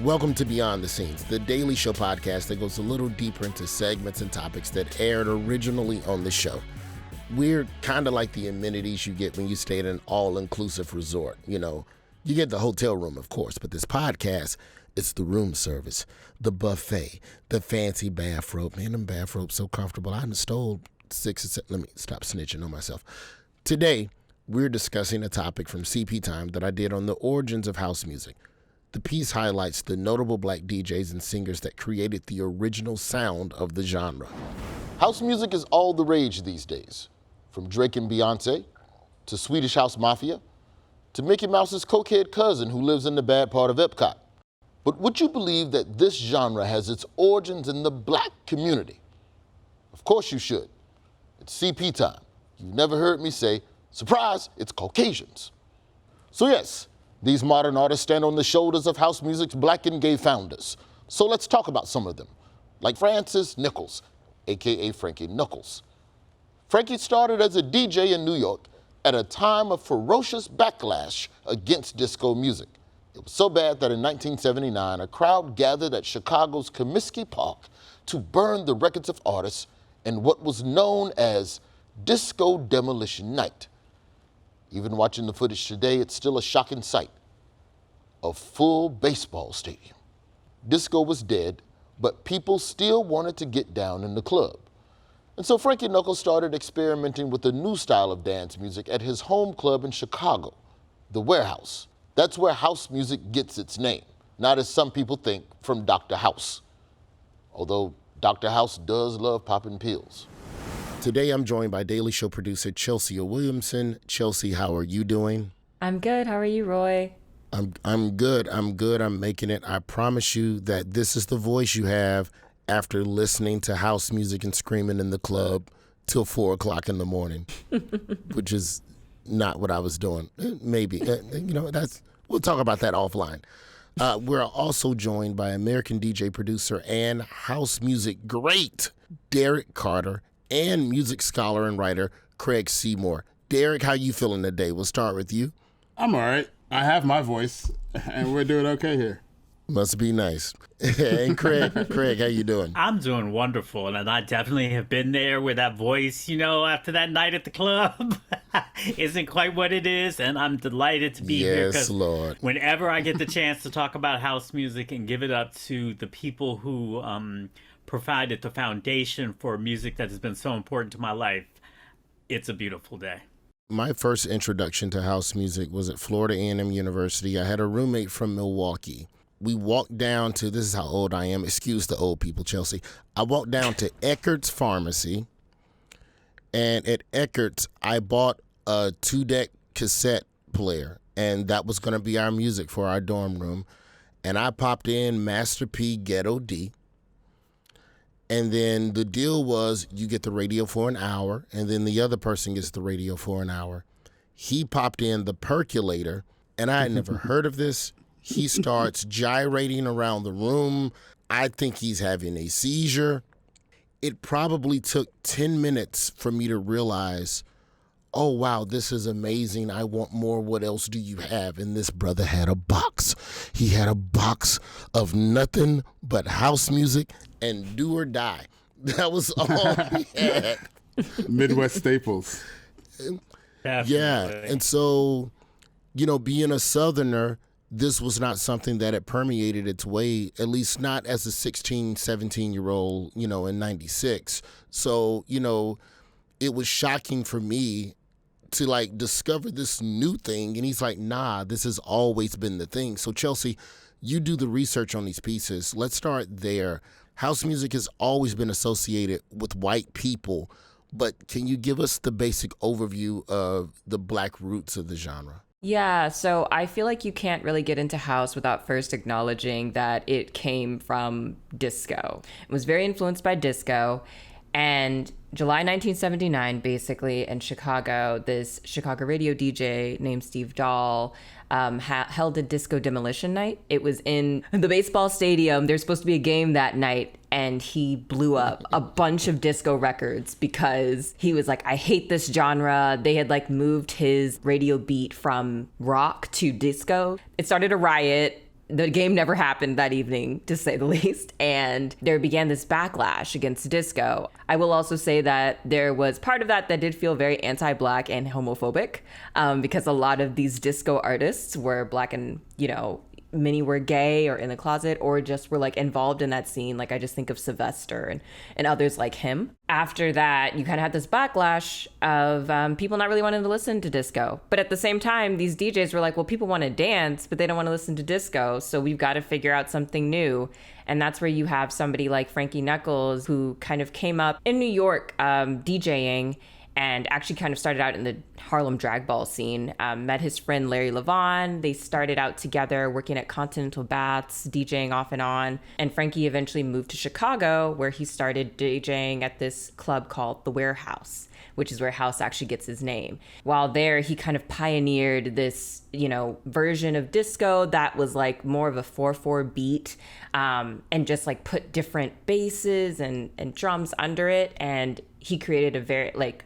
Welcome to Beyond the Scenes, the daily show podcast that goes a little deeper into segments and topics that aired originally on the show. We're kind of like the amenities you get when you stay at an all-inclusive resort. You know, you get the hotel room, of course, but this podcast, it's the room service, the buffet, the fancy bathrobe. Man, them bathrobes so comfortable. I stole 6 or 7. Let me stop snitching on myself. Today, we're discussing a topic from CP Time that I did on the origins of house music. The piece highlights the notable black DJs and singers that created the original sound of the genre. House music is all the rage these days, from Drake and Beyoncé, to Swedish House Mafia, to Mickey Mouse's cokehead cousin who lives in the bad part of Epcot. But would you believe that this genre has its origins in the black community? Of course you should. It's CP Time. You've never heard me say, surprise, it's Caucasians. So yes, these modern artists stand on the shoulders of house music's black and gay founders. So let's talk about some of them, like Francis Nichols, aka Frankie Knuckles. Frankie started as a DJ in New York at a time of ferocious backlash against disco music. It was so bad that in 1979, a crowd gathered at Chicago's Comiskey Park to burn the records of artists in what was known as Disco Demolition Night. Even watching the footage today, it's still a shocking sight. A full baseball stadium. Disco was dead, but people still wanted to get down in the club. And so Frankie Knuckles started experimenting with a new style of dance music at his home club in Chicago, the Warehouse. That's where house music gets its name, not as some people think, from Dr. House. Although Dr. House does love popping pills. Today I'm joined by Daily Show producer Chelsea Williamson. Chelsea, how are you doing? I'm good. How are you, Roy? I'm good. I'm making it. I promise you that this is the voice you have after listening to house music and screaming in the club till 4 o'clock in the morning, which is not what I was doing. Maybe, we'll talk about that offline. We're also joined by American DJ producer and house music great Derrick Carter and music scholar and writer Craig Seymour. Derrick, how you feeling today? We'll start with you. I'm all right. I have my voice, and we're doing okay here. Must be nice. And Craig, how you doing? I'm doing wonderful, and I definitely have been there with that voice, after that night at the club. Isn't quite what it is, and I'm delighted to be here. Yes, Lord. Whenever I get the chance to talk about house music and give it up to the people who provided the foundation for music that has been so important to my life, it's a beautiful day. My first introduction to house music was at Florida A&M University. I had a roommate from Milwaukee. We walked down to, this is how old I am, excuse the old people, Chelsea. I walked down to Eckert's Pharmacy, and at Eckert's, I bought a 2-deck cassette player, and that was going to be our music for our dorm room. And I popped in Master P Ghetto D. And then the deal was you get the radio for an hour, and then the other person gets the radio for an hour. He popped in the percolator, and I had never heard of this. He starts gyrating around the room. I think he's having a seizure. It probably took 10 minutes for me to realize, oh, wow, this is amazing. I want more. What else do you have? And this brother had a box. He had a box of nothing but house music and do or die. That was all he had. Midwest staples. Definitely. Yeah. And so, being a Southerner, this was not something that had permeated its way, at least not as a 16, 17-year-old, in 96. So, it was shocking for me to discover this new thing. And he's like, nah, this has always been the thing. So Chelsea, you do the research on these pieces. Let's start there. House music has always been associated with white people, but can you give us the basic overview of the black roots of the genre? Yeah, so I feel like you can't really get into house without first acknowledging that it came from disco. It was very influenced by disco. And July 1979, basically, in Chicago, this Chicago radio DJ named Steve Dahl held a disco demolition night. It was in the baseball stadium. There's supposed to be a game that night, and he blew up a bunch of disco records because he was like, I hate this genre. They had moved his radio beat from rock to disco. It started a riot. the game never happened that evening, to say the least. And there began this backlash against disco. I will also say that there was part of that did feel very anti-Black and homophobic, because a lot of these disco artists were Black and, many were gay or in the closet or just were like involved in that scene. Like I just think of Sylvester and others like him. After that, you kind of had this backlash of people not really wanting to listen to disco. But at the same time, these DJs were like, well, people want to dance, but they don't want to listen to disco. So we've got to figure out something new. And that's where you have somebody like Frankie Knuckles, who kind of came up in New York DJing and actually kind of started out in the Harlem drag ball scene. Met his friend Larry Levon. They started out together working at Continental Baths, DJing off and on. And Frankie eventually moved to Chicago, where he started DJing at this club called The Warehouse, which is where House actually gets his name. While there, he kind of pioneered this, version of disco that was like more of a 4/4 beat, and just like put different basses and drums under it. And he created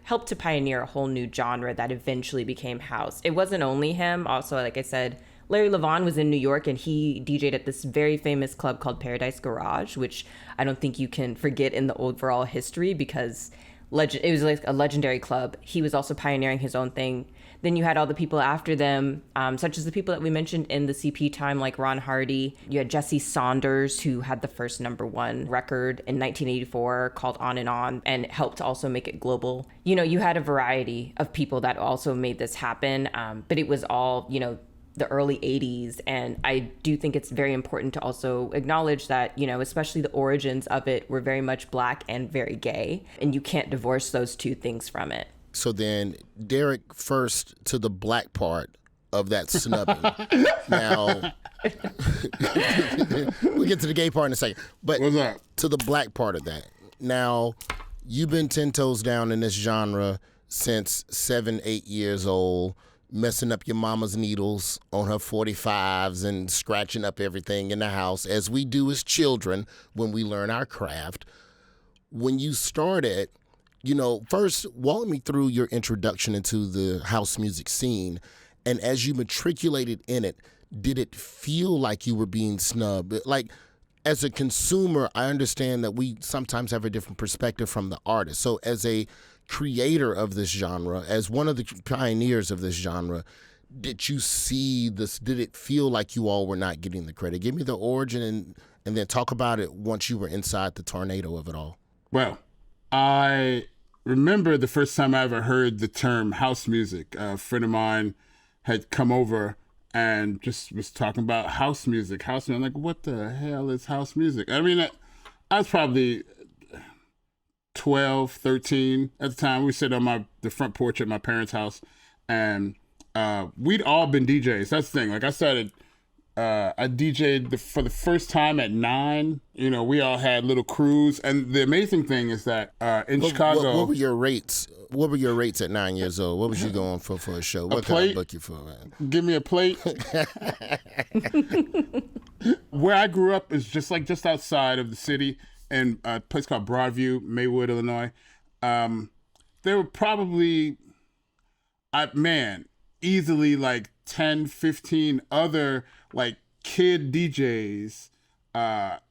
helped to pioneer a whole new genre that eventually became house. It wasn't only him. Also, like I said, Larry Levon was in New York and he DJ'd at this very famous club called Paradise Garage, which I don't think you can forget in the overall history because it was like a legendary club. He was also pioneering his own thing. Then you had all the people after them, such as the people that we mentioned in the CP time, like Ron Hardy. You had Jesse Saunders, who had the first #1 record in 1984 called On and helped also make it global. You had a variety of people that also made this happen, but it was all, the early 80s. And I do think it's very important to also acknowledge that, especially the origins of it were very much Black and very gay. And you can't divorce those two things from it. So then, Derrick, first to the Black part of that snubbing. Now, we'll get to the gay part in a second. But what's up? To the Black part of that. Now, you've been 10 toes down in this genre since 7, 8 years old, messing up your mama's needles on her 45s and scratching up everything in the house, as we do as children when we learn our craft. When you started, first walk me through your introduction into the house music scene. And as you matriculated in it, did it feel like you were being snubbed? Like, as a consumer, I understand that we sometimes have a different perspective from the artist. So as a creator of this genre, as one of the pioneers of this genre, did you see this? Did it feel like you all were not getting the credit? Give me the origin and then talk about it once you were inside the tornado of it all. Well, I remember the first time I ever heard the term house music. A friend of mine had come over and just was talking about house music. I'm like, what the hell is house music? I mean, I was probably 12, 13 at the time. We sat on the front porch at my parents' house, and we'd all been DJs. That's the thing. Like, I DJ'd for the first time at 9. We all had little crews. And the amazing thing is that in Chicago... What were your rates? What were your rates at 9 years old? What was you going for a show? What kind of book you for, man? Give me a plate. Where I grew up is just outside of the city in a place called Broadview, Maywood, Illinois. There were probably, easily like 10, 15 other like kid DJs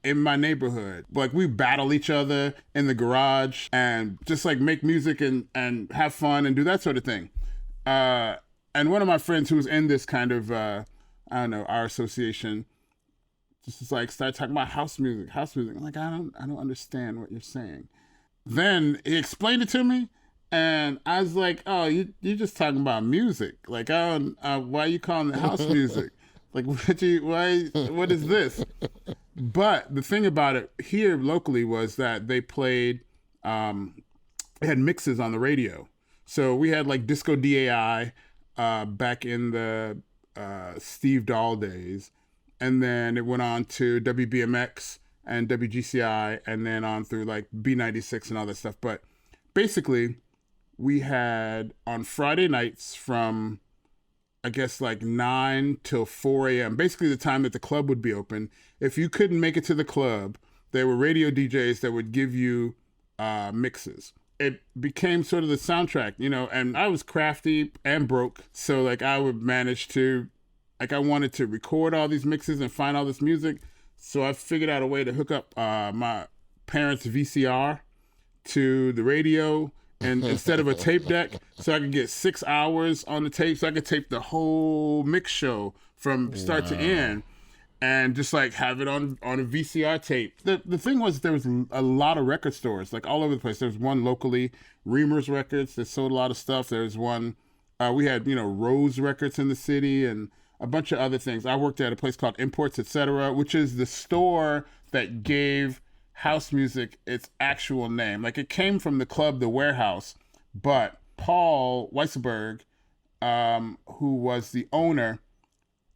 in my neighborhood. Like, we battle each other in the garage and just like make music and have fun and do that sort of thing. And one of my friends who was in this kind of, our association, just is like, start talking about house music. I'm like, I don't understand what you're saying. Then he explained it to me, and I was like, oh, you're just talking about music. Like, why are you calling it house music? Like, what is this? But the thing about it here locally was that they played, they had mixes on the radio. So we had like Disco DAI back in the Steve Dahl days. And then it went on to WBMX and WGCI, and then on through like B96 and all that stuff. But basically, we had on Friday nights from, I guess, like 9 till 4 a.m., basically the time that the club would be open. If you couldn't make it to the club, there were radio DJs that would give you mixes. It became sort of the soundtrack, and I was crafty and broke. So like I would manage to Like I wanted to record all these mixes and find all this music. So I figured out a way to hook up my parents' VCR to the radio, and instead of a tape deck, so I could get 6 hours on the tape, so I could tape the whole mix show from start to end, and just like have it on a VCR tape. The thing was, there was a lot of record stores like all over the place. There was one locally, Reamer's Records, that sold a lot of stuff. There was one, we had Rose Records in the city and a bunch of other things. I worked at a place called Imports Etc., which is the store that gave house music its actual name. Like it came from the club The Warehouse, but Paul Weisselberg, who was the owner,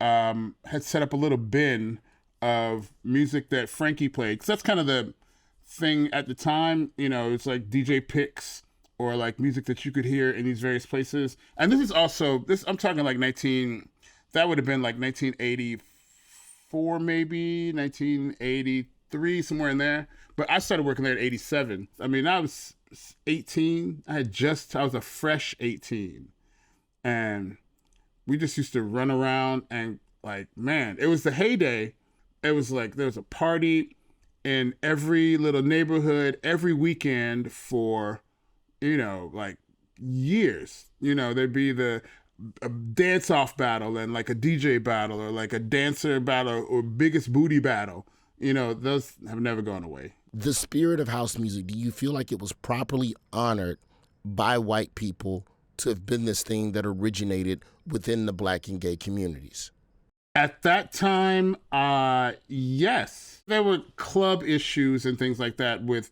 had set up a little bin of music that Frankie played. Because that's kind of the thing at the time. It's like DJ picks or like music that you could hear in these various places. And this is also, I'm talking like that would have been like 1984 maybe, 1983, somewhere in there. But I started working there at 87. I mean, I was 18. I was a fresh 18. And we just used to run around and like, man, it was the heyday. It was like, there was a party in every little neighborhood every weekend for, like years. There'd be a dance-off battle and like a DJ battle or like a dancer battle or biggest booty battle. Those have never gone away. The spirit of house music, do you feel like it was properly honored by white people to have been this thing that originated within the Black and gay communities? At that time, yes. There were club issues and things like that with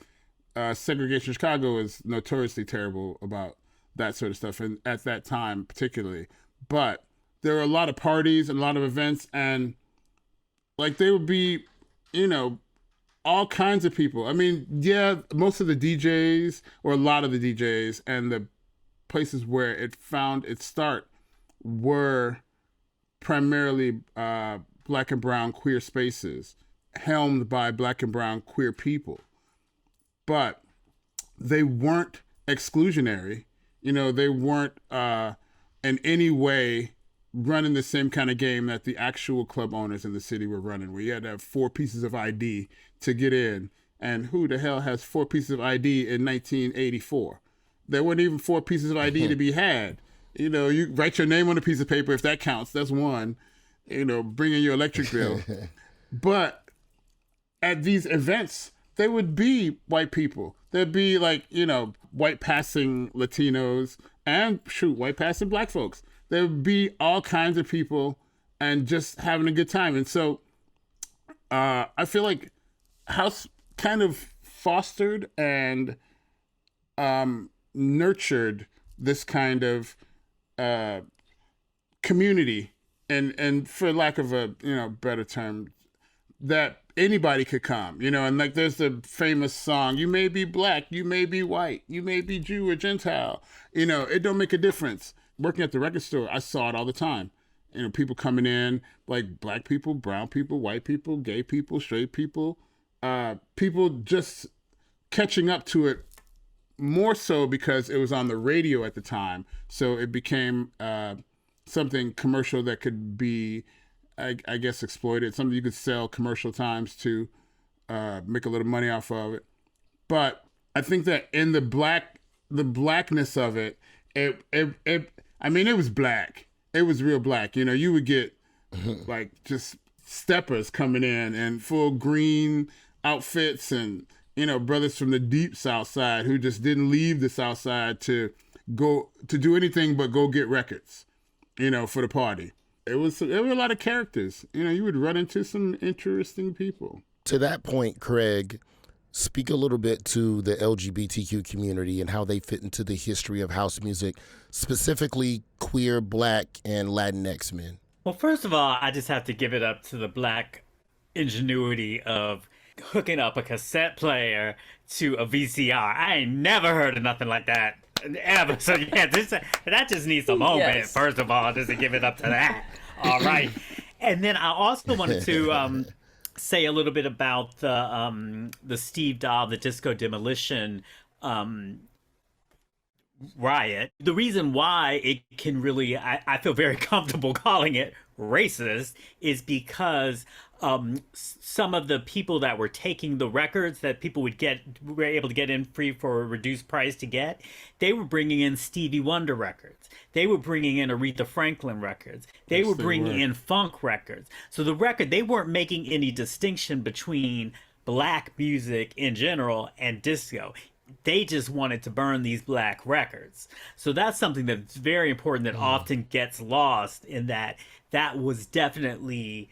segregation. Chicago is notoriously terrible about that sort of stuff, and at that time particularly. But there were a lot of parties and a lot of events, and like they would be, all kinds of people. I mean, yeah, most of the DJs, or a lot of the DJs, and the places where it found its start were primarily Black and brown queer spaces, helmed by Black and brown queer people. But they weren't exclusionary. They weren't in any way running the same kind of game that the actual club owners in the city were running, where you had to have 4 pieces of ID to get in. And who the hell has 4 pieces of ID in 1984? There weren't even 4 pieces of ID to be had. You write your name on a piece of paper, if that counts, that's one. Bring in your electric bill. But at these events, there would be white people. There'd be like, white passing Latinos and white passing Black folks. There would be all kinds of people and just having a good time. And so I feel like house kind of fostered and nurtured this kind of community, and for lack of a better term, that anybody could come, and like there's the famous song, you may be Black, you may be white, you may be Jew or Gentile, it don't make a difference. Working at the record store, I saw it all the time. People coming in, like Black people, brown people, white people, gay people, straight people, people just catching up to it, more so because it was on the radio at the time. So it became something commercial that could be, I guess, exploited, something you could sell commercial times to make a little money off of it. But I think that in the blackness of it, it was Black. It was real Black. You would get like just steppers coming in and full green outfits, and brothers from the deep South Side who just didn't leave the South Side to go to do anything but go get records, for the party. There were a lot of characters. You would run into some interesting people. To that point, Craig, speak a little bit to the LGBTQ community and how they fit into the history of house music, specifically queer, Black, and Latinx men. Well, first of all, I just have to give it up to the Black ingenuity of hooking up a cassette player to a VCR. I ain't never heard of nothing like that ever. So yeah, that just needs a moment. Yes. First of all, just to give it up to that. All right. And then I also wanted to say a little bit about the Steve Dahl, the Disco Demolition riot. The reason why it can really, I feel very comfortable calling it racist is because some of the people that were taking the records that people were able to get in free for a reduced price to get, they were bringing in Stevie Wonder records. They were bringing in Aretha Franklin records. They were bringing in funk records. So they weren't making any distinction between black music in general and disco. They just wanted to burn these black records. So that's something that's very important that often gets lost, in that was definitely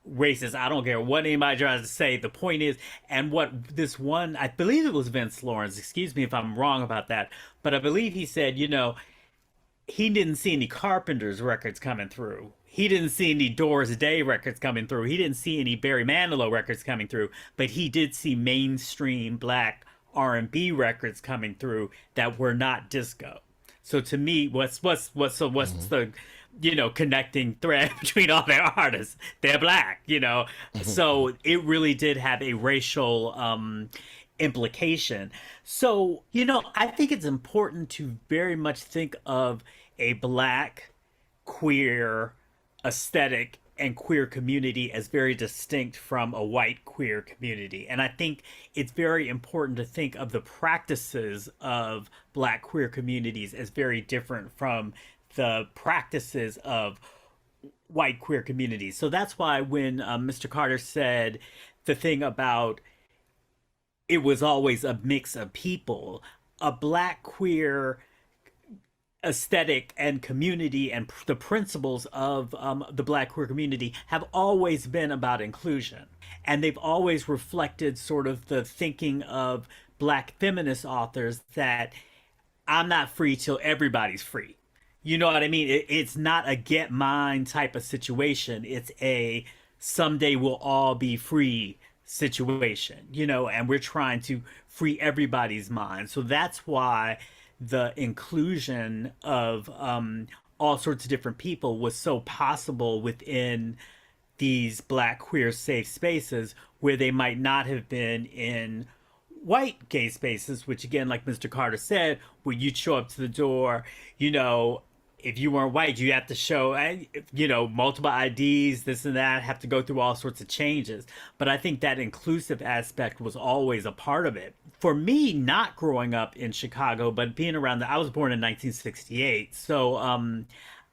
racist. I don't care what anybody tries to say. The point is, and what this one, I believe it was Vince Lawrence, excuse me if I'm wrong about that, but I believe he said, he didn't see any Carpenter's records coming through. He didn't see any Doris Day records coming through. He didn't see any Barry Manilow records coming through, but he did see mainstream black R&B records coming through that were not disco. So to me, what's the connecting thread between all their artists? They're black, So it really did have a racial implication. So, I think it's important to very much think of a black queer aesthetic and queer community as very distinct from a white queer community. And I think it's very important to think of the practices of black queer communities as very different from the practices of white queer communities. So that's why when Mr. Carter said the thing about it was always a mix of people, a black queer aesthetic and community and the principles of the black queer community have always been about inclusion. And they've always reflected sort of the thinking of black feminist authors that I'm not free till everybody's free. You know what I mean? It's not a get mine type of situation. It's a someday we'll all be free situation, and we're trying to free everybody's mind. So that's why the inclusion of all sorts of different people was so possible within these black queer safe spaces where they might not have been in white gay spaces, which again, like Mr. Carter said, where you'd show up to the door, if you weren't white, you have to show, multiple IDs, this and that, have to go through all sorts of changes. But I think that inclusive aspect was always a part of it. For me, not growing up in Chicago, but being around I was born in 1968. So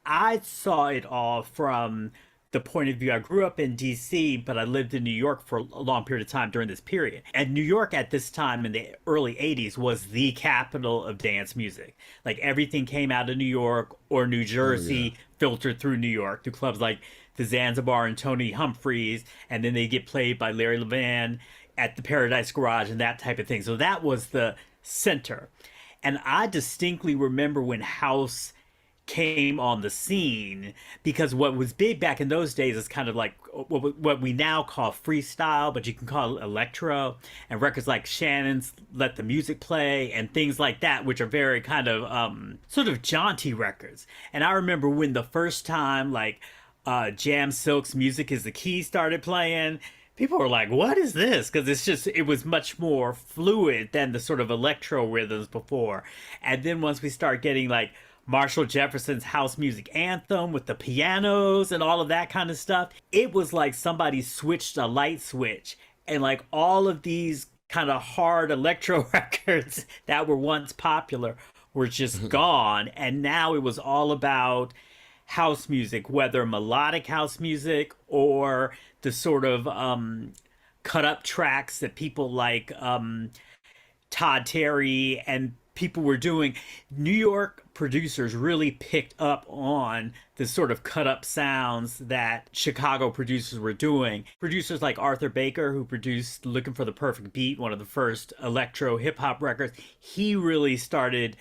I saw it all from the point of view. I grew up in DC, but I lived in New York for a long period of time during this period. And New York at this time in the early 80s was the capital of dance music. Like everything came out of New York or New Jersey, filtered through New York, through clubs like the Zanzibar and Tony Humphreys, and then they get played by Larry Levan at the Paradise Garage and that type of thing. So that was the center. And I distinctly remember when house came on the scene, because what was big back in those days is kind of like what we now call freestyle, but you can call it electro, and records like Shannon's Let the Music Play and things like that, which are very kind of sort of jaunty records. And I remember when the first time Jam Silk's Music is the Key started playing, people were like, what is this? Because it was much more fluid than the sort of electro rhythms before. And then once we start getting Marshall Jefferson's House Music Anthem with the pianos and all of that kind of stuff, it was like somebody switched a light switch, and all of these kind of hard electro records that were once popular were just gone. And now it was all about house music, whether melodic house music or the sort of cut up tracks that people like Todd Terry and people were doing. New York producers really picked up on the sort of cut up sounds that Chicago producers were doing. Producers like Arthur Baker, who produced Looking for the Perfect Beat, one of the first electro hip hop records, he really started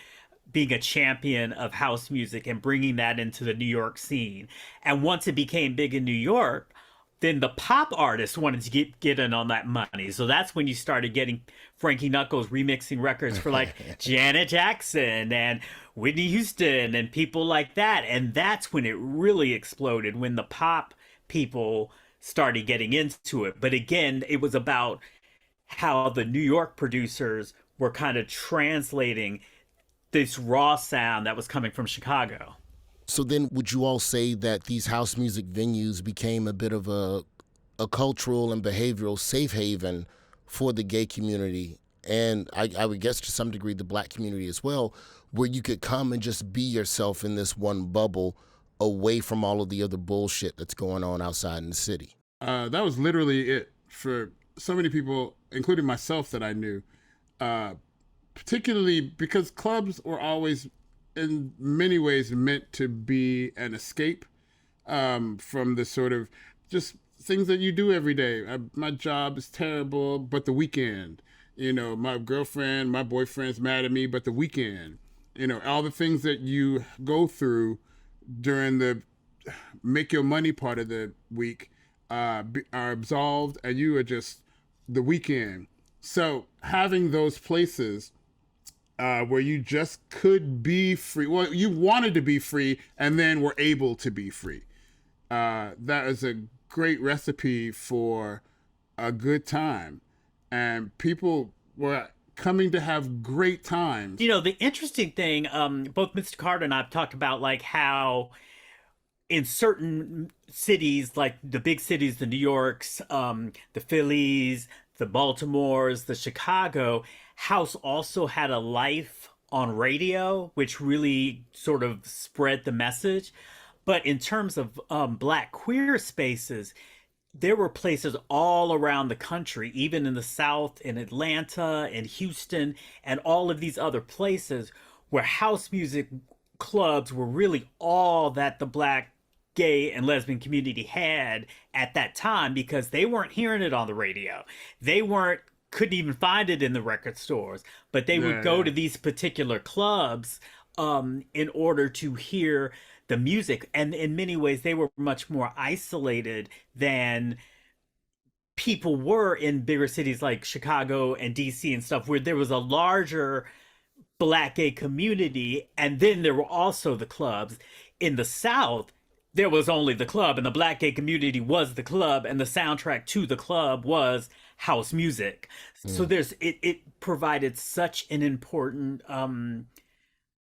being a champion of house music and bringing that into the New York scene. And once it became big in New York, then the pop artists wanted to get in on that money. So that's when you started getting Frankie Knuckles remixing records for Janet Jackson and Whitney Houston and people like that. And that's when it really exploded, when the pop people started getting into it. But again, it was about how the New York producers were kind of translating this raw sound that was coming from Chicago. So then would you all say that these house music venues became a bit of a cultural and behavioral safe haven for the gay community, and I would guess to some degree the black community as well, where you could come and just be yourself in this one bubble away from all of the other bullshit that's going on outside in the city? That was literally it for so many people, including myself, that I knew, particularly because clubs were always in many ways meant to be an escape from the sort of just things that you do every day. My job is terrible, but the weekend, my girlfriend, my boyfriend's mad at me, but the weekend, all the things that you go through during the make your money part of the week are absolved, and you are just the weekend. So having those places where you just could be free, well, you wanted to be free and then were able to be free. That is a great recipe for a good time. And people were coming to have great times. The interesting thing, both Mr. Carter and I have talked about like how in certain cities, like the big cities, the New Yorks, the Phillies, the Baltimores, the Chicago, house also had a life on radio, which really sort of spread the message. But in terms of Black queer spaces, there were places all around the country, even in the South, in Atlanta, in Houston, and all of these other places where house music clubs were really all that the Black, gay, and lesbian community had at that time, because they weren't hearing it on the radio. They couldn't even find it in the record stores, but they would go to these particular clubs in order to hear the music. And in many ways, they were much more isolated than people were in bigger cities like Chicago and DC and stuff, where there was a larger Black gay community. And then there were also the clubs. In the South, there was only the club, and the Black gay community was the club, and the soundtrack to the club was house music. So it provided such an important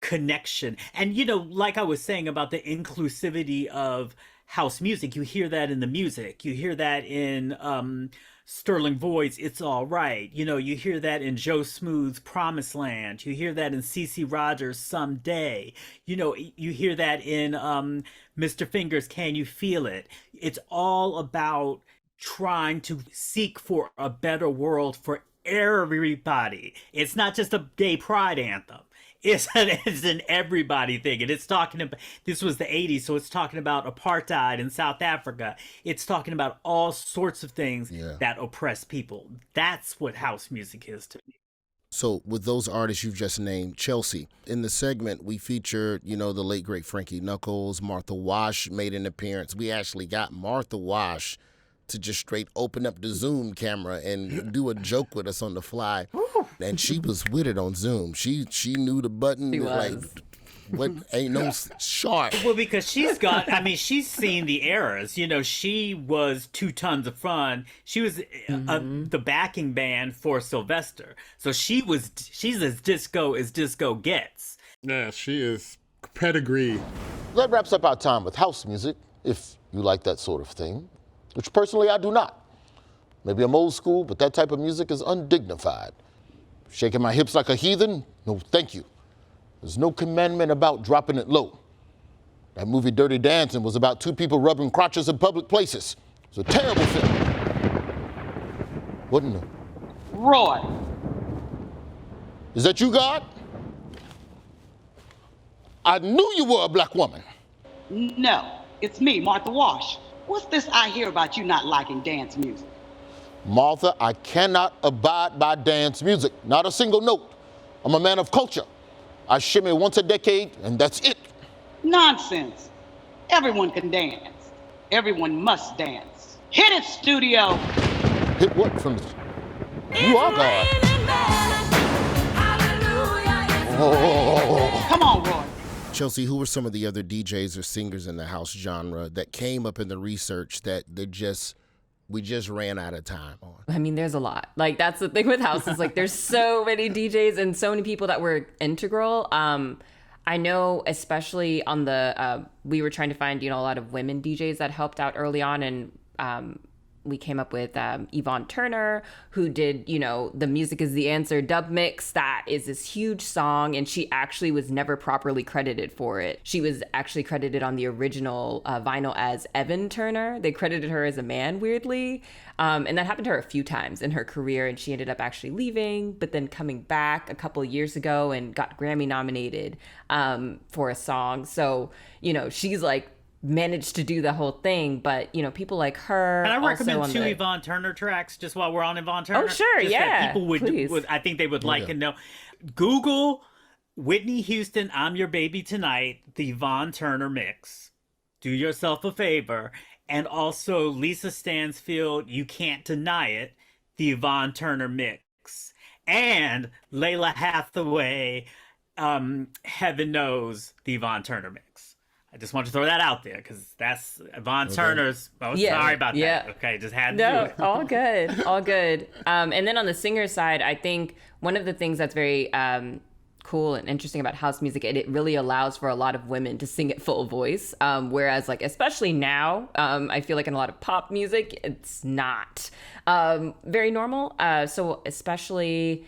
connection. And like I was saying about the inclusivity of house music, you hear that in the music, you hear that in Sterling Void's It's All Right, you hear that in Joe Smooth's Promised Land, you hear that in CeCe Rogers' Someday, you hear that in Mr. Fingers' Can You Feel It. It's all about trying to seek for a better world for everybody. It's not just a gay pride anthem. It's an everybody thing. And it's talking about, this was the 80s, so it's talking about apartheid in South Africa. It's talking about all sorts of things that oppress people. That's what house music is to me. So with those artists you've just named, Chelsea, in the segment, we featured, the late, great Frankie Knuckles. Martha Wash made an appearance. We actually got Martha Wash to just straight open up the Zoom camera and do a joke with us on the fly. And she was with it on Zoom. She knew the button. She like, what ain't no sharp. Well, because she's seen the eras. She was 2 Tons of Fun. She was the backing band for Sylvester. So she's as disco gets. Yeah, she is pedigree. That wraps up our time with house music, if you like that sort of thing, which personally I do not. Maybe I'm old school, but that type of music is undignified. Shaking my hips like a heathen? No, thank you. There's no commandment about dropping it low. That movie Dirty Dancing was about 2 people rubbing crotches in public places. It's a terrible film. What in the? Roy. Is that you, God? I knew you were a Black woman. No, it's me, Martha Wash. What's this I hear about you not liking dance music? Martha, I cannot abide by dance music. Not a single note. I'm a man of culture. I shimmy once a decade, and that's it. Nonsense. Everyone can dance. Everyone must dance. Hit it, studio. Hit what from this? You are God. Oh. Come on, Roy. Chelsea, who were some of the other DJs or singers in the house genre that came up in the research that we just ran out of time on? I mean, there's a lot. Like, that's the thing with house is like there's so many DJs and so many people that were integral. I know, especially on the, we were trying to find, a lot of women DJs that helped out early on, and we came up with Yvonne Turner, who did, the Music is the Answer dub mix. That is this huge song, and she actually was never properly credited for it. She was actually credited on the original vinyl as Yvonne Turner. They credited her as a man, weirdly. And that happened to her a few times in her career, and she ended up actually leaving, but then coming back a couple of years ago and got Grammy nominated for a song. So, she's like, managed to do the whole thing, but people like her. And I recommend also two Yvonne Turner tracks just while we're on Yvonne Turner. Oh, sure, just yeah. That people would I think they would like and know. Google Whitney Houston, I'm Your Baby Tonight, the Yvonne Turner mix. Do yourself a favor. And also Lisa Stansfield, You Can't Deny It, the Yvonne Turner mix. And Layla Hathaway, Heaven Knows, the Yvonne Turner mix. I just want to throw that out there because that's Yvonne Turner's. Oh, sorry about that. Okay, just had to do it. All good, all good. And then on the singer side, I think one of the things that's very cool and interesting about house music, it really allows for a lot of women to sing at full voice. Whereas, like, especially now, I feel like in a lot of pop music, it's not very normal. So especially,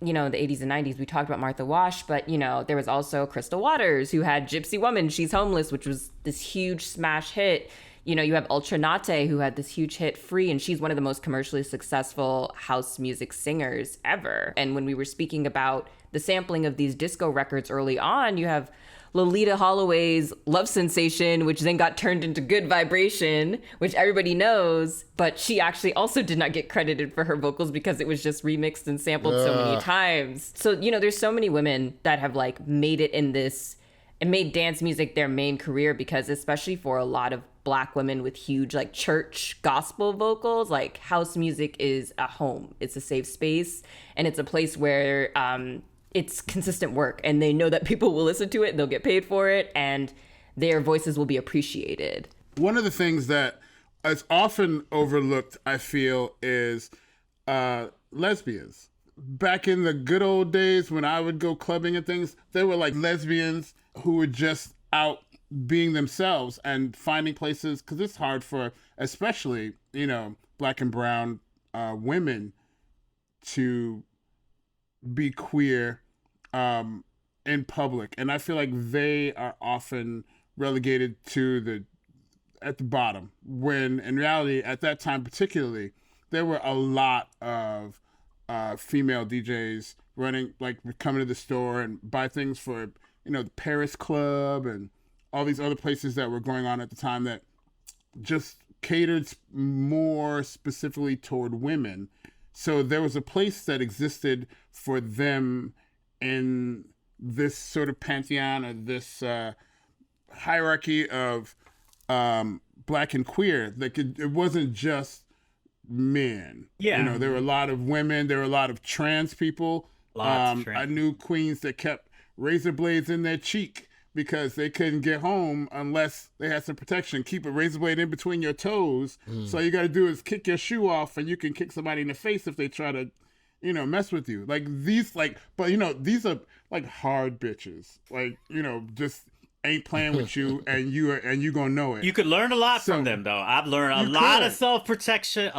the 80s and 90s, we talked about Martha Wash, but, there was also Crystal Waters, who had Gypsy Woman, She's Homeless, which was this huge smash hit. You have Ultra Nate, who had this huge hit, Free, and she's one of the most commercially successful house music singers ever. And when we were speaking about the sampling of these disco records early on, you have Lolita Holloway's Love Sensation, which then got turned into Good Vibration, which everybody knows, but she actually also did not get credited for her vocals because it was just remixed and sampled so many times. So, there's so many women that have like made it in this and made dance music their main career, because especially for a lot of Black women with huge like church gospel vocals, like house music is a home. It's a safe space, and it's a place where it's consistent work, and they know that people will listen to it, they'll get paid for it, and their voices will be appreciated. One of the things that is often overlooked, I feel, is lesbians. Back in the good old days when I would go clubbing and things, there were like lesbians who were just out being themselves and finding places, because it's hard for, especially, Black and brown women to be queer in public, and I feel like they are often relegated to at the bottom, when in reality at that time particularly there were a lot of female DJs running, like, coming to the store and buy things for the Paris Club and all these other places that were going on at the time that just catered more specifically toward women. So there was a place that existed for them in this sort of pantheon, or this hierarchy of Black and queer. Like, it wasn't just men. Yeah. There were a lot of women. There were a lot of trans people. Lots of trans. I knew queens that kept razor blades in their cheek because they couldn't get home unless they had some protection. Keep a razor blade in between your toes. So all you got to do is kick your shoe off, and you can kick somebody in the face if they try to, mess with you. Like, these, like, but, these are like hard bitches. Like, just ain't playing with you, and you gonna know it. You could learn a lot from them, though. I've learned a lot of self-protection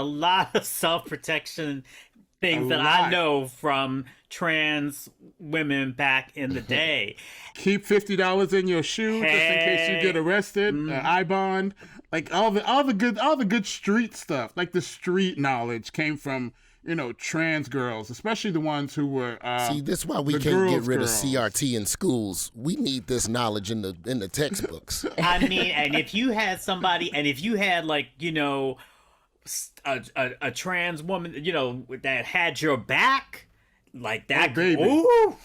things that I know from trans women back in the day. Keep $50 in your shoe just in case you get arrested. I bond, like all the good street stuff. Like, the street knowledge came from trans girls, especially the ones who were. See, this is why we can't get rid of CRT in schools. We need this knowledge in the textbooks. I mean, and if you had like a trans woman, that had your back, like that. Oh, baby. Ooh.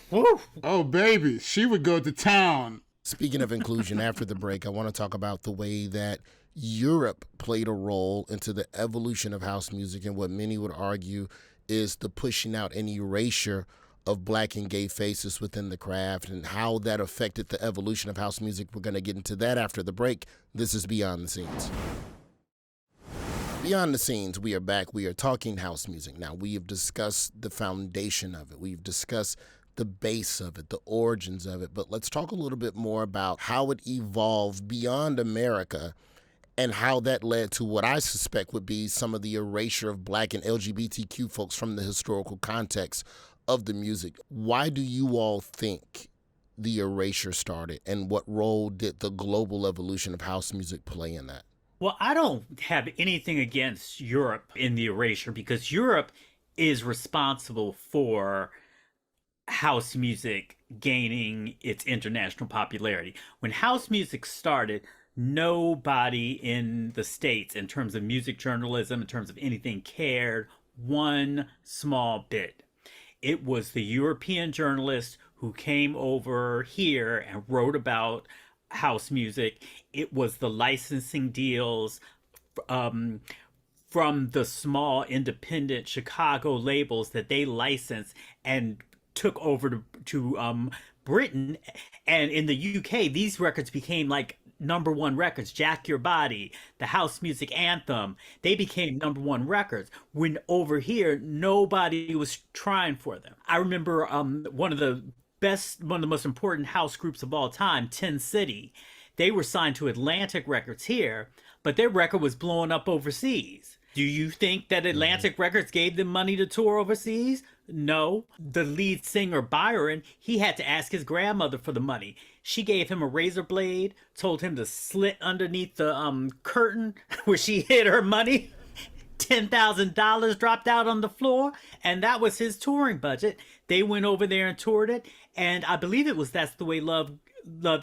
Oh, baby. She would go to town. Speaking of inclusion, after the break, I want to talk about the way that Europe played a role into the evolution of house music, and what many would argue is the pushing out and erasure of Black and gay faces within the craft, and how that affected the evolution of house music. We're going to get into that after the break. This is Beyond the Scenes. Beyond the Scenes, we are back. We are talking house music. Now, we have discussed the foundation of it. We've discussed the base of it, the origins of it, but let's talk a little bit more about how it evolved beyond America and how that led to what I suspect would be some of the erasure of Black and LGBTQ folks from the historical context of the music. Why do you all think the erasure started, and what role did the global evolution of house music play in that? Well, I don't have anything against Europe in the erasure, because Europe is responsible for house music gaining its international popularity. When house music started, nobody in the States, in terms of music journalism, in terms of anything, cared one small bit. It was the European journalists who came over here and wrote about house music. It was the licensing deals from the small independent Chicago labels that they licensed and took over to Britain. And in the UK, these records became like #1 records. Jack Your Body, the house music anthem, they became #1 records, when over here nobody was trying for them. I remember one of the most important house groups of all time, Tin City. They were signed to Atlantic Records here, but their record was blowing up overseas. Do you think that Atlantic Records gave them money to tour overseas? No. The lead singer, Byron, he had to ask his grandmother for the money. She gave him a razor blade, told him to slit underneath the curtain where she hid her money. $10,000 dropped out on the floor, and that was his touring budget. They went over there and toured it, and I believe it was That's the Way Love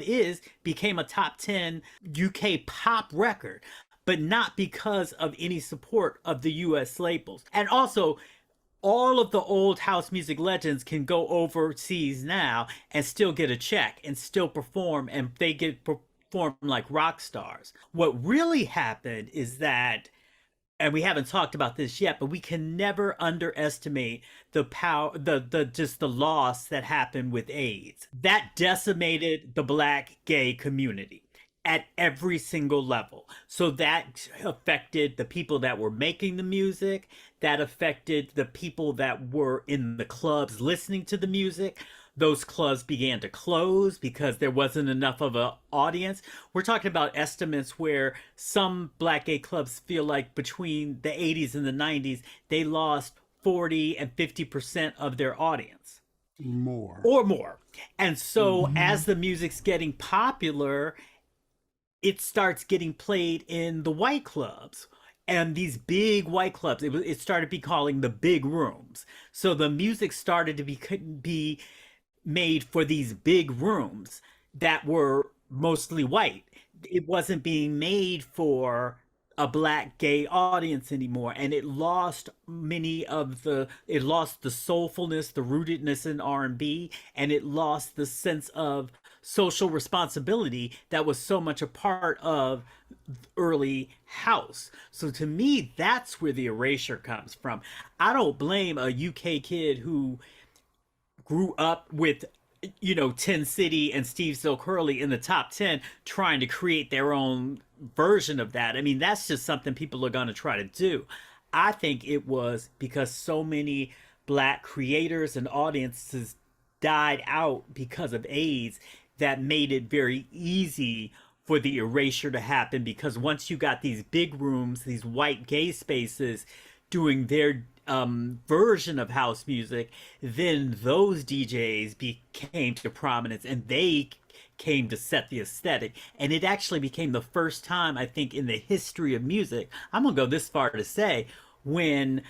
Is became a top 10 UK pop record, but not because of any support of the US labels. And also, all of the old house music legends can go overseas now and still get a check and still perform, and they get perform like rock stars. What really happened is that, and we haven't talked about this yet, but we can never underestimate the power, just the loss that happened with AIDS. That decimated the Black gay community at every single level. So that affected the people that were making the music, that affected the people that were in the clubs listening to the music. Those clubs began to close because there wasn't enough of an audience. We're talking about estimates where some Black gay clubs feel like between the 80s and the 90s, they lost 40 and 50% of their audience. More. Or more. And so as the music's getting popular, it starts getting played in the white clubs. And these big white clubs, it started be calling the big rooms. So the music started to be made for these big rooms that were mostly white. It wasn't being made for a Black gay audience anymore, and it lost the soulfulness, the rootedness in R&B, and it lost the sense of social responsibility that was so much a part of early house. So to me, that's where the erasure comes from. I don't blame a UK kid who grew up with, Tin City and Steve Silk Hurley in the top 10 trying to create their own version of that. I mean, that's just something people are going to try to do. I think it was because so many Black creators and audiences died out because of AIDS that made it very easy for the erasure to happen, because once you got these big rooms, these white gay spaces doing their version of house music, then those DJs came to prominence and they came to set the aesthetic. And it actually became the first time, I think, in the history of music, I'm gonna go this far to say, when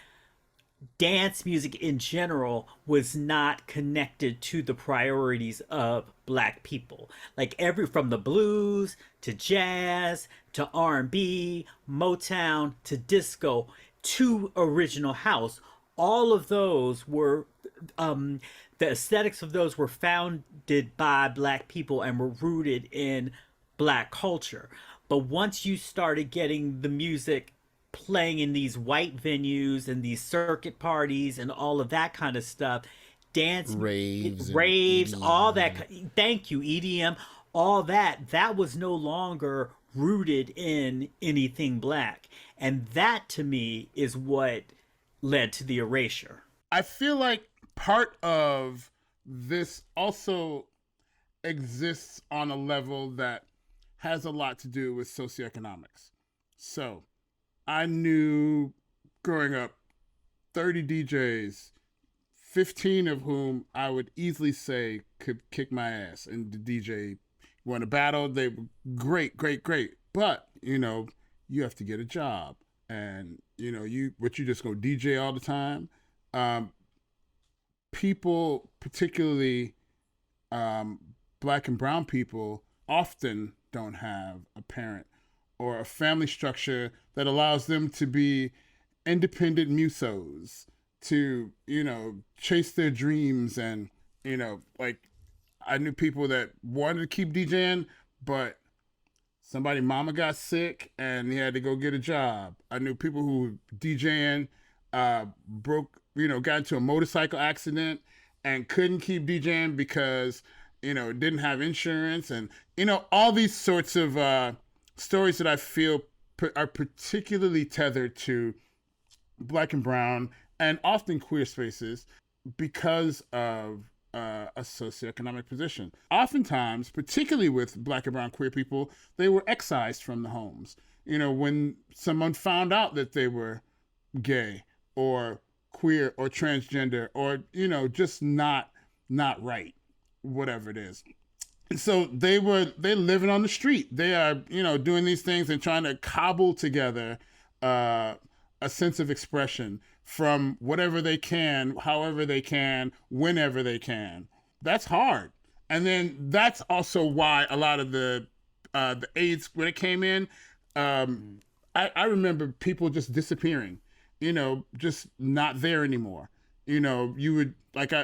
dance music in general was not connected to the priorities of Black people. Like from the blues to jazz to R&B, Motown to disco to original house, all of those were the aesthetics of those were founded by Black people and were rooted in Black culture. But once you started getting the music playing in these white venues and these circuit parties and all of that kind of stuff, dance raves, all that, thank you, EDM, all that was no longer rooted in anything Black. And that to me is what led to the erasure. I feel like part of this also exists on a level that has a lot to do with socioeconomics. So I knew growing up 30 DJs, 15 of whom I would easily say could kick my ass and the DJ. Want to battle, they were great. But, you have to get a job. And, you just go DJ all the time. People, particularly Black and brown people, often don't have a parent or a family structure that allows them to be independent musos, to, chase their dreams. And, I knew people that wanted to keep DJing, but somebody mama got sick and he had to go get a job. I knew people who were DJing, got into a motorcycle accident and couldn't keep DJing because, didn't have insurance. And, all these sorts of stories that I feel are particularly tethered to Black and brown and often queer spaces because of a socioeconomic position. Oftentimes, particularly with Black and brown queer people, they were excised from the homes. When someone found out that they were gay or queer or transgender or, just not right, whatever it is. And so they're living on the street. They are, doing these things and trying to cobble together a sense of expression from whatever they can, however they can, whenever they can. That's hard. And then that's also why a lot of the AIDS, when it came in, I remember people just disappearing, just not there anymore. You would,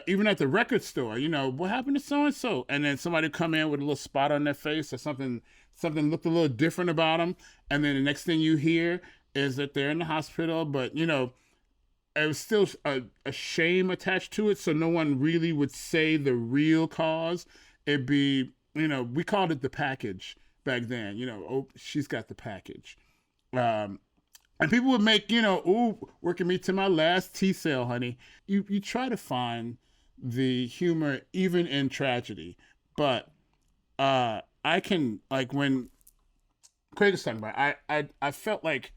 even at the record store, what happened to so-and-so? And then somebody would come in with a little spot on their face or something looked a little different about them. And then the next thing you hear is that they're in the hospital, but, it was still a shame attached to it, so no one really would say the real cause. It'd be, we called it the package back then. Oh, she's got the package. And people would make, ooh, working me to my last T-cell, honey. You try to find the humor even in tragedy. But I can, when Craig was talking about it, I felt like,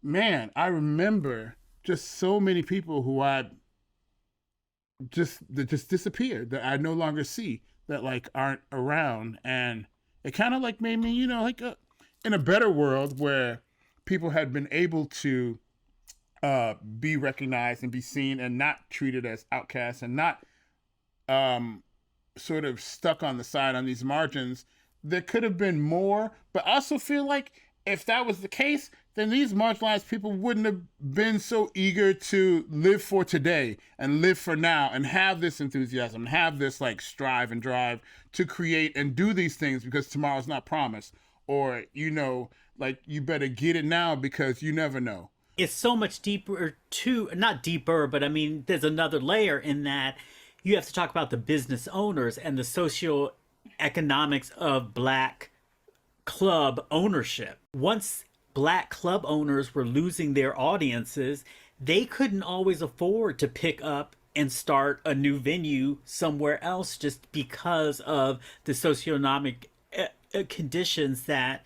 man, I remember just so many people who that just disappeared, that I no longer see, that aren't around. And it kind of made me, in a better world where people had been able to be recognized and be seen and not treated as outcasts and not sort of stuck on the side on these margins, there could have been more. But I also feel like if that was the case, then these marginalized people wouldn't have been so eager to live for today and live for now and have this enthusiasm, have this strive and drive to create and do these things because tomorrow's not promised. Or, you better get it now because you never know. It's so much deeper not deeper, but I mean, there's another layer in that you have to talk about the business owners and the socio-economics of Black club ownership. Once Black club owners were losing their audiences, they couldn't always afford to pick up and start a new venue somewhere else just because of the socioeconomic conditions that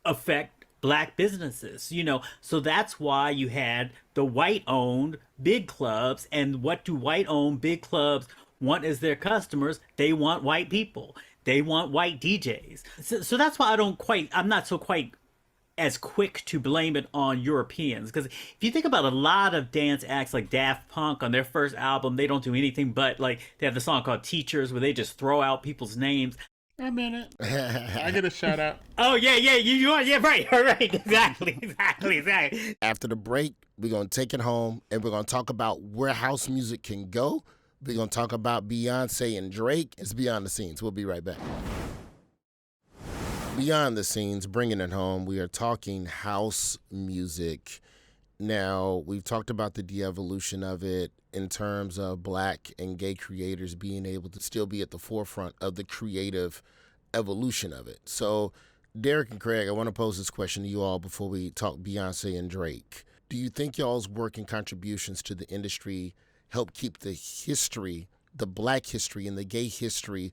affect Black businesses, so that's why you had the white-owned big clubs. And what do white-owned big clubs want as their customers? They want white people. They want white DJs. So that's why I'm not so quite as quick to blame it on Europeans. Because if you think about a lot of dance acts like Daft Punk, on their first album, they don't do anything but they have the song called Teachers where they just throw out people's names. A minute. I get a shout out. Oh, yeah, you are. Yeah, right. All right. Exactly. After the break, we're going to take it home and we're going to talk about where house music can go. We're going to talk about Beyoncé and Drake. It's Beyond the Scenes. We'll be right back. Beyond the Scenes, bringing it home. We are talking house music. Now, we've talked about the de-evolution of it in terms of Black and gay creators being able to still be at the forefront of the creative evolution of it. So, Derrick and Craig, I want to pose this question to you all before we talk Beyoncé and Drake. Do you think y'all's work and contributions to the industry help keep the history the Black history and the gay history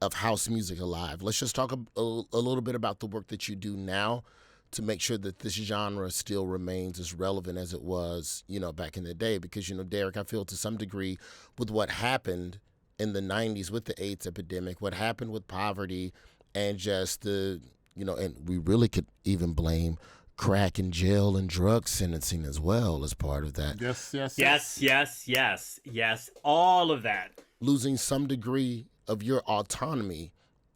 of house music alive. Let's just talk a little bit about the work that you do now to make sure that this genre still remains as relevant as it was, back in the day. Because, Derrick, I feel to some degree with what happened in the 90s with the AIDS epidemic, what happened with poverty and just the, and we really could even blame crack and jail and drug sentencing as well as part of that. Yes. All of that. Losing some degree of your autonomy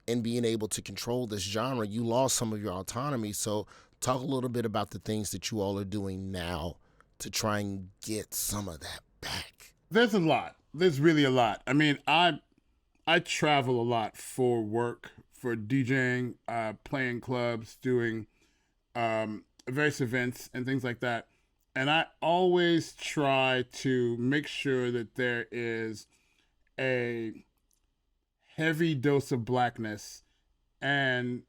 and being able to control this genre, you lost some of your autonomy. So talk a little bit about the things that you all are doing now to try and get some of that back. There's a lot. There's really a lot. I mean, I travel a lot for work, for DJing, playing clubs, doing various events and things like that. And I always try to make sure that there is a heavy dose of Blackness and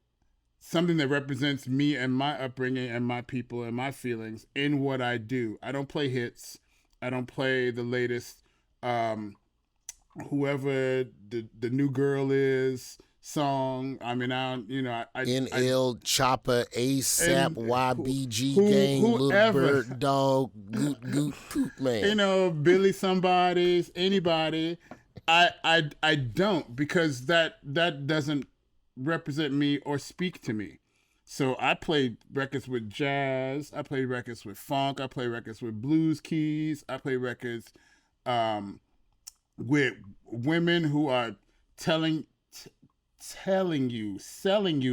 something that represents me and my upbringing and my people and my feelings in what I do. I don't play hits. I don't play the latest, whoever the new girl is song. I mean, NL, Chopper, ASAP, YBG Gang, Little Bird Dog, Goot Poop Man. Billy somebody's, anybody. I don't, because that doesn't represent me or speak to me. So I play records with jazz, I play records with funk, I play records with blues keys, I play records with women who are selling you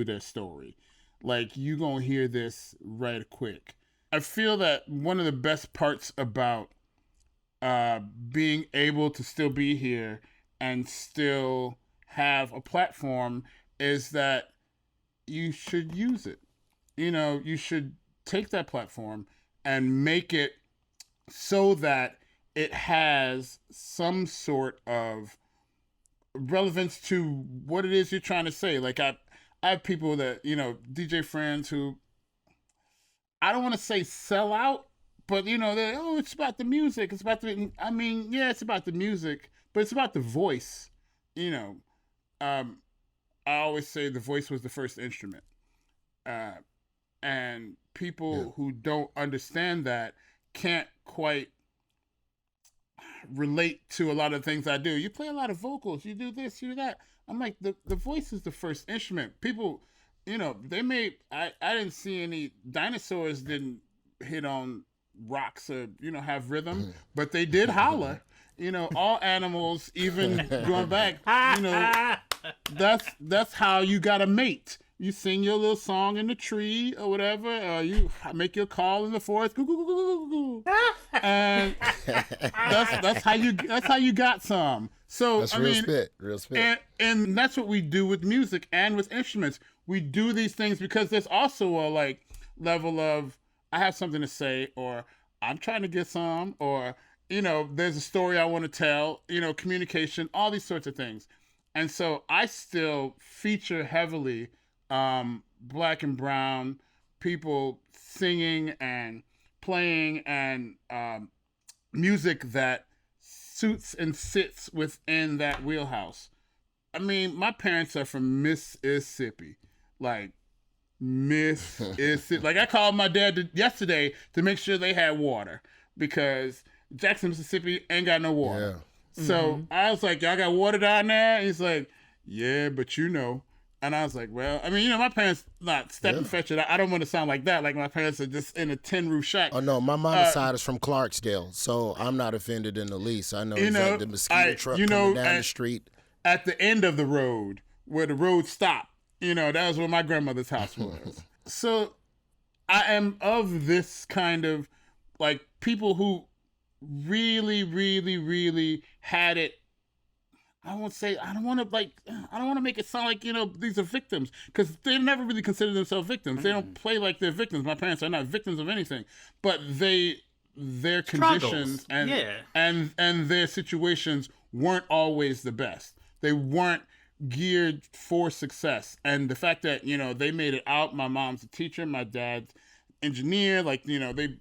their story. Like, you gonna hear this right quick. I feel that one of the best parts about being able to still be here and still have a platform is that you should use it. You should take that platform and make it so that it has some sort of relevance to what it is you're trying to say. Like, I have people that, DJ friends who, I don't want to say sell out, but, it's about the music. It's about it's about the music, but it's about the voice. I always say the voice was the first instrument. And people who don't understand that can't quite relate to a lot of things I do. You play a lot of vocals, you do this, you do that. I'm like, the voice is the first instrument. People, I didn't see any, dinosaurs didn't hit on rocks or, have rhythm, but they did holler. All animals, even going back, that's how you got a mate. You sing your little song in the tree or whatever, or you make your call in the forest, and that's how you got some. So that's real spit. And that's what we do with music and with instruments. We do these things because there's also a level of, I have something to say, or I'm trying to get some, or there's a story I want to tell, communication, all these sorts of things. And so I still feature heavily Black and brown people singing and playing and music that suits and sits within that wheelhouse. I mean, my parents are from Mississippi. Like, Mississippi. Like, I called my dad yesterday to make sure they had water, because Jackson, Mississippi ain't got no water. Yeah. So I was like, y'all got water down there? And he's like, yeah, but And I was like, well, I mean, my parents not step and fetch it. I don't want to sound like that. Like, my parents are just in a tin roof shack. Oh no, my mama's side is from Clarksdale, so I'm not offended in the least. I know exactly the mosquito truck coming down the street. At the end of the road, where the road stopped, that was where my grandmother's house was. So I am of this kind of, like, people who really, really, really had it. I don't want to make it sound like, these are victims, because they never really consider themselves victims. They don't play like they're victims. My parents are not victims of anything, but their conditions and their situations weren't always the best. They weren't geared for success. And the fact that, they made it out, my mom's a teacher, my dad's engineer, they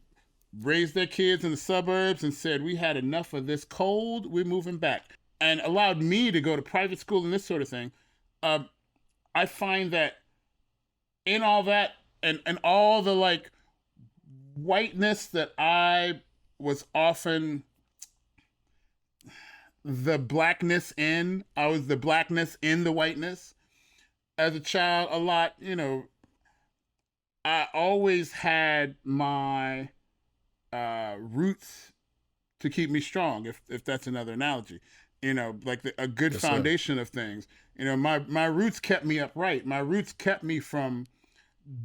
raised their kids in the suburbs and said, we had enough of this cold, we're moving back. and allowed me to go to private school and this sort of thing, I find that in all that and all the like whiteness that I was often the blackness in, I was the blackness in the whiteness as a child a lot, you know, I always had my roots to keep me strong, if that's another analogy, you know, like a good foundation of things. You know, my roots kept me upright. My roots kept me from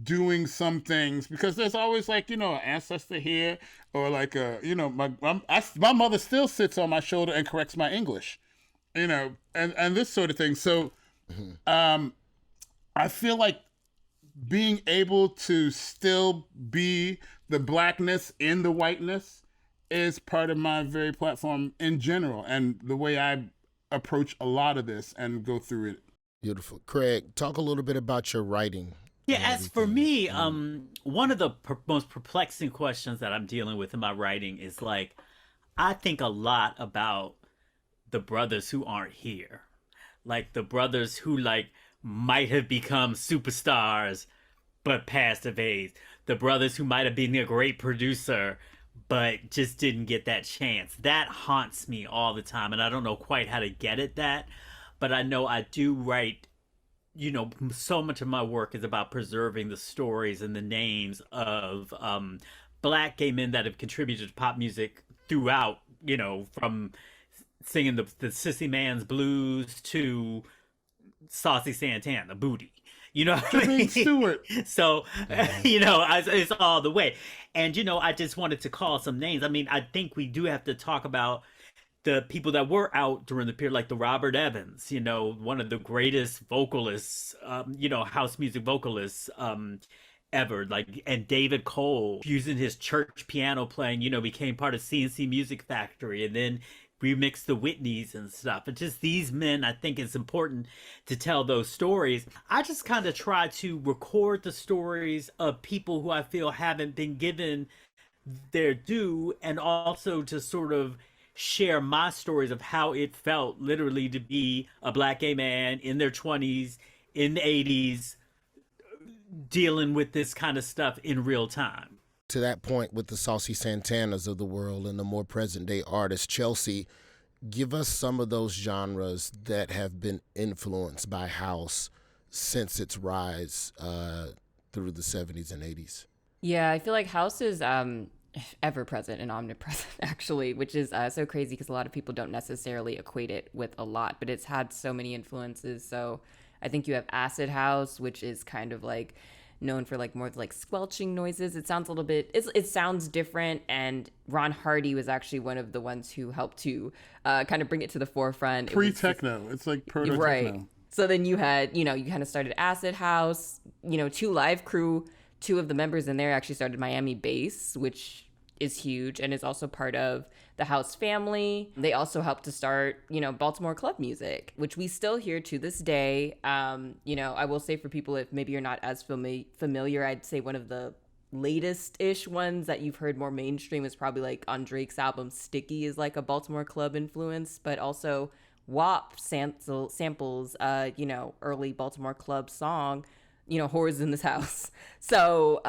doing some things because there's always like, you know, an ancestor here or like you know, my mother still sits on my shoulder and corrects my English, you know, and this sort of thing. So, I feel like being able to still be the blackness in the whiteness is part of my very platform in general and the way I approach a lot of this and go through it. Beautiful. Craig, talk a little bit about your writing. Yeah, as for me, one of the most perplexing questions that I'm dealing with in my writing is like, I think a lot about the brothers who aren't here. Like the brothers who like might have become superstars but passed of age. The brothers who might have been a great producer but just didn't get that chance. That haunts me all the time, and I don't know quite how to get at that, but I know I do write, you know, so much of my work is about preserving the stories and the names of Black gay men that have contributed to pop music throughout, you know, from singing the Sissy Man's Blues to Saucy Santana, Booty. You know what I mean? Stewart. So, you know, it's all the way. And, you know, I just wanted to call some names. I mean, I think we do have to talk about the people that were out during the period, like the Robert Evans, you know, one of the greatest vocalists, you know, house music vocalists ever, like, and David Cole using his church piano playing, you know, became part of CNC Music Factory and then remixed the Whitneys and stuff. And just these men, I think it's important to tell those stories. I just kind of try to record the stories of people who I feel haven't been given their due, and also to sort of share my stories of how it felt literally to be a Black gay man in their 20s, in the 80s, dealing with this kind of stuff in real time. To that point, with the Saucy Santanas of the world and the more present-day artists, Chelsea, give us some of those genres that have been influenced by house since its rise through the 70s and 80s. Yeah, I feel like house is ever present and omnipresent, actually, which is so crazy because a lot of people don't necessarily equate it with a lot, but it's had so many influences. So I think you have acid house, which is kind of like known for like more like squelching noises. It sounds a little bit, it sounds different. And Ron Hardy was actually one of the ones who helped to kind of bring it to the forefront. Pre-techno. It's like proto-techno. Right. So then you had, you know, you kind of started acid house, you know, 2 Live Crew, 2 of the members in there actually started Miami Bass, which is huge and is also part of the house family. They also helped to start, you know, Baltimore club music, which we still hear to this day. You know, I will say for people, if maybe you're not as familiar, I'd say one of the latest-ish ones that you've heard more mainstream is probably like on Drake's album Sticky is like a Baltimore club influence, but also WAP samples, you know, early Baltimore club song, you know, Whores in This House. So,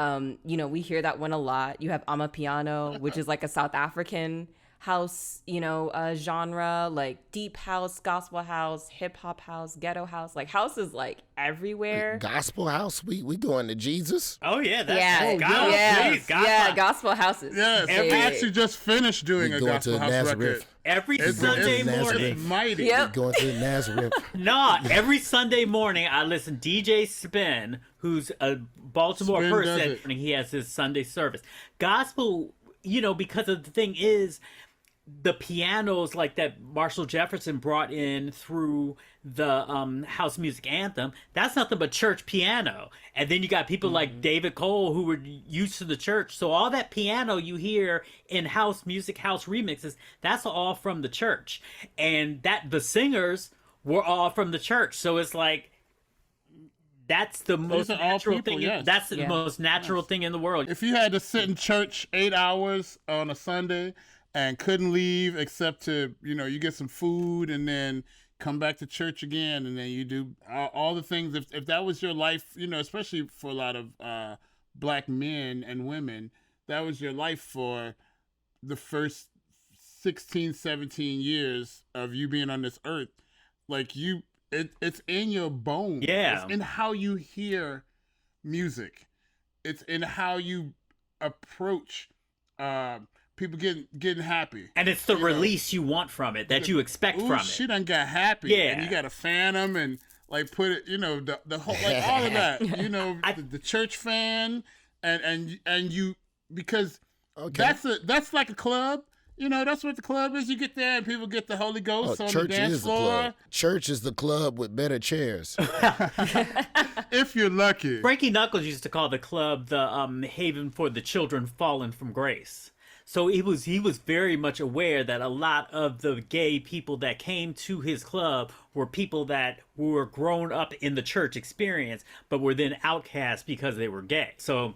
you know, we hear that one a lot. You have Amapiano, which is like a South African house, you know, genre, like deep house, gospel house, hip hop house, ghetto house. Like house is like everywhere. Gospel house? We going to Jesus? Oh yeah, that's gospel. Yeah, gospel houses. Yes, we actually just finished doing a gospel house record. Every Sunday morning. Mighty. Yep. Going to Nazareth. Nah, every Sunday morning I listen DJ Spin, who's a Baltimore Spin person, and he has his Sunday service. Gospel, you know, because of the thing is, the pianos like that Marshall Jefferson brought in through the house music anthem, that's nothing but church piano. And then you got people like David Cole who were used to the church. So all that piano you hear in house music, house remixes, that's all from the church. And that the singers were all from the church. So it's like, that's the most natural thing. Yes. That's the most natural thing in the world. If you had to sit in church 8 hours on a Sunday and couldn't leave except to, you get some food and then come back to church again, and then you do all the things. If that was your life, especially for a lot of Black men and women, that was your life for the first 16, 17 years of you being on this earth. Like it's in your bones. Yeah. It's in how you hear music. It's in how you approach people getting happy. And it's the release you want from it, that you expect from it. She done got happy. Yeah. And you got to fan them and like put it, the whole, like all of that, the church fan and you, because that's like a club. That's what the club is. You get there and people get the Holy Ghost on the dance floor. Church is the club with better chairs. If you're lucky. Frankie Knuckles used to call the club the haven for the children fallen from grace. So he was very much aware that a lot of the gay people that came to his club were people that were grown up in the church experience, but were then outcast because they were gay. So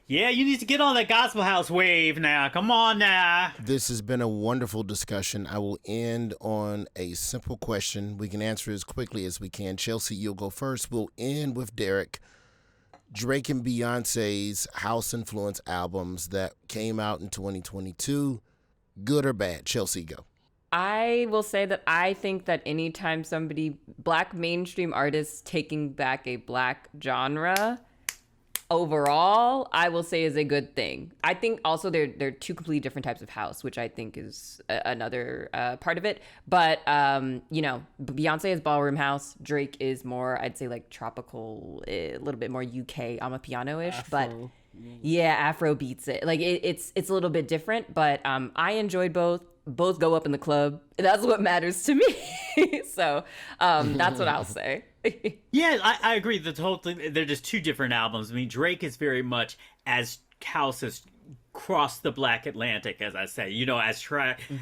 yeah, you need to get on that gospel house wave now. Come on now. This has been a wonderful discussion. I will end on a simple question. We can answer as quickly as we can. Chelsea, you'll go first. We'll end with Derrick. Drake and Beyonce's house influence albums that came out in 2022, good or bad? Chelsea, go. I will say that I think that anytime Black mainstream artists taking back a Black genre, overall, I will say is a good thing. I think also they're two completely different types of house, which I think is another part of it. But, Beyonce is ballroom house. Drake is more, I'd say, like tropical, a little bit more UK Amapiano-ish. But yeah, Afro beats it. Like it's a little bit different, but I enjoyed both. Both go up in the club. That's what matters to me. So that's what I'll say. Yeah, I agree. The whole thing, they're just two different albums. I mean, Drake is very much as house has crossed the Black Atlantic, as I say. As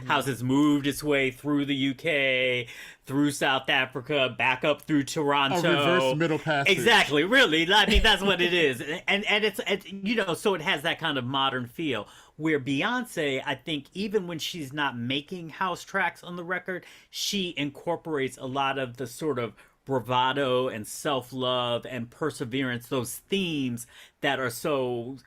house has moved its way through the UK, through South Africa, back up through Toronto. A reverse middle passage. Exactly, really. I mean, that's what it is. And it's so it has that kind of modern feel. Where Beyonce, I think, even when she's not making house tracks on the record, she incorporates a lot of the sort of bravado and self-love and perseverance, those themes that are so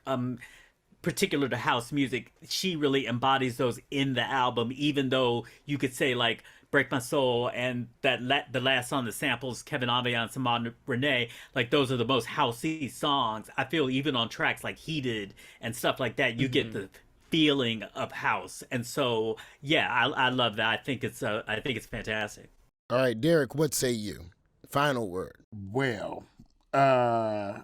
particular to house music. She really embodies those in the album, even though you could say like Break My Soul and the last song that samples Kevin Avia and Simone Renee, like those are the most housey songs. I feel even on tracks like Heated and stuff like that, you get the feeling of house. And so yeah, I love that. I think it's fantastic. All right, Derrick, what say you? Final word. Well, I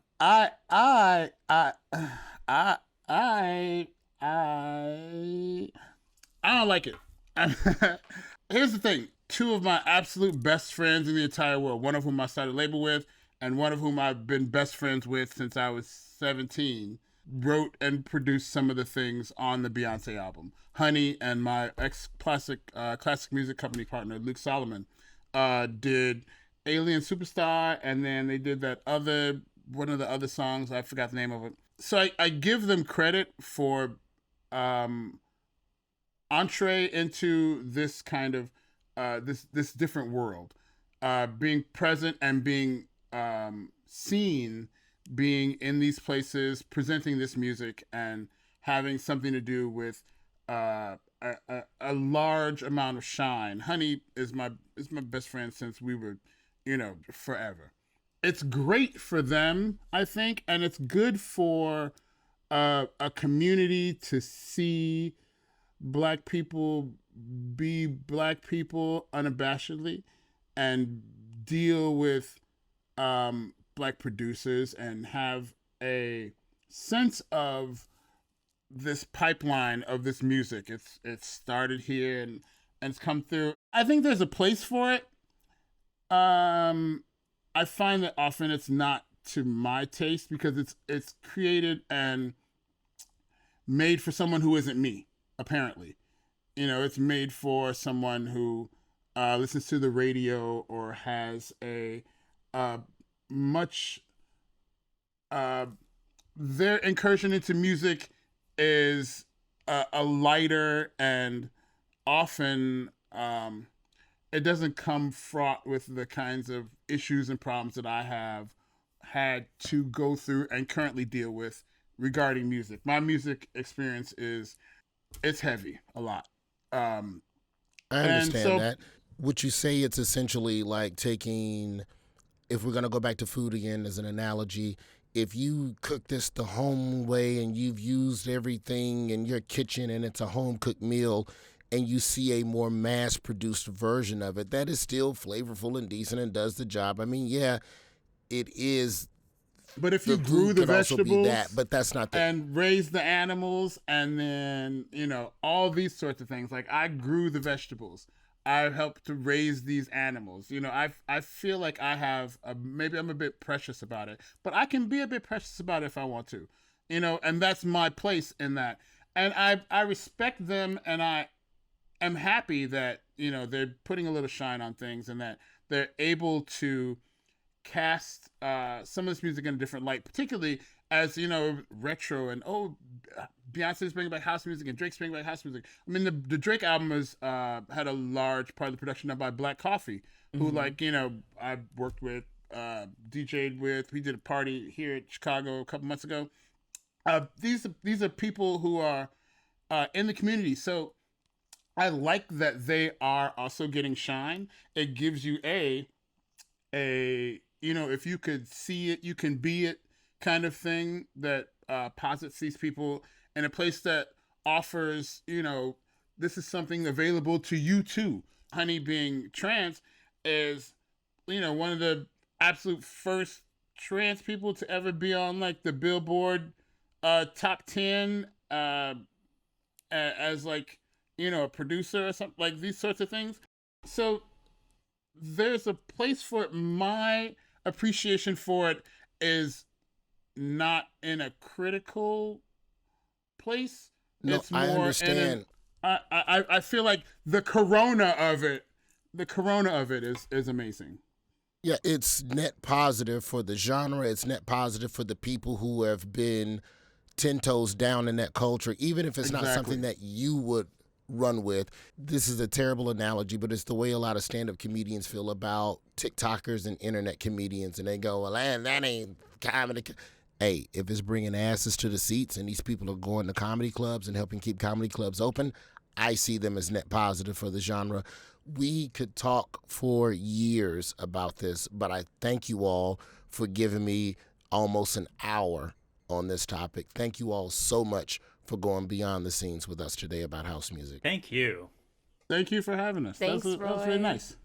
don't like it. Here's the thing. Two of my absolute best friends in the entire world, one of whom I started label with, and one of whom I've been best friends with since I was 17, wrote and produced some of the things on the Beyonce album. Honey and my classic music company partner, Luke Solomon, did Alien Superstar, and then they did one of the other songs, I forgot the name of it. So I give them credit for entree into this kind of this different world, being present and being seen, being in these places, presenting this music, and having something to do with a large amount of shine. Honey is my best friend since we were, forever. It's great for them, I think, and it's good for a community to see Black people be Black people unabashedly and deal with Black producers and have a sense of this pipeline of this music. It's started here and it's come through. I think there's a place for it. I find that often it's not to my taste because it's created and made for someone who isn't me, apparently. It's made for someone who listens to the radio or has a much their incursion into music is a lighter, and often it doesn't come fraught with the kinds of issues and problems that I have had to go through and currently deal with regarding music. My music experience it's heavy a lot. I understand that. Would you say it's essentially like taking, if we're going to go back to food again as an analogy, if you cook this the home way and you've used everything in your kitchen and it's a home cooked meal and you see a more mass produced version of it, that is still flavorful and decent and does the job. I mean, yeah, it is. But if you grew the vegetables but that's not and raised the animals, and then, all these sorts of things, like I grew the vegetables. I helped to raise these animals. I feel like I have, maybe I'm a bit precious about it, but I can be a bit precious about it if I want to, and that's my place in that. And I respect them, and I am happy that, they're putting a little shine on things and that they're able to cast some of this music in a different light, particularly as, retro and, Beyonce's bringing back house music and Drake's bringing back house music. I mean, the Drake album had a large part of the production done by Black Coffee, who, I worked with, DJ'd with. We did a party here at Chicago a couple months ago. These are people who are in the community. So I like that they are also getting shine. It gives you if you could see it, you can be it kind of thing that posits these people in a place that offers, this is something available to you too. Honey, being trans, is, one of the absolute first trans people to ever be on like the Billboard top 10 as like, a producer or something, like these sorts of things. So there's a place for it. My appreciation for it is not in a critical place. No, it's more I understand. I feel like the corona of it is amazing. Yeah, it's net positive for the genre. It's net positive for the people who have been 10 toes down in that culture, even if it's not something that you would run with. This is a terrible analogy, but it's the way a lot of stand-up comedians feel about TikTokers and internet comedians, and they go, well, that ain't comedy. Hey, if it's bringing asses to the seats and these people are going to comedy clubs and helping keep comedy clubs open, I see them as net positive for the genre. We could talk for years about this, but I thank you all for giving me almost an hour on this topic. Thank you all so much for going beyond the scenes with us today about house music. Thank you. Thank you for having us. Thanks, that was really nice.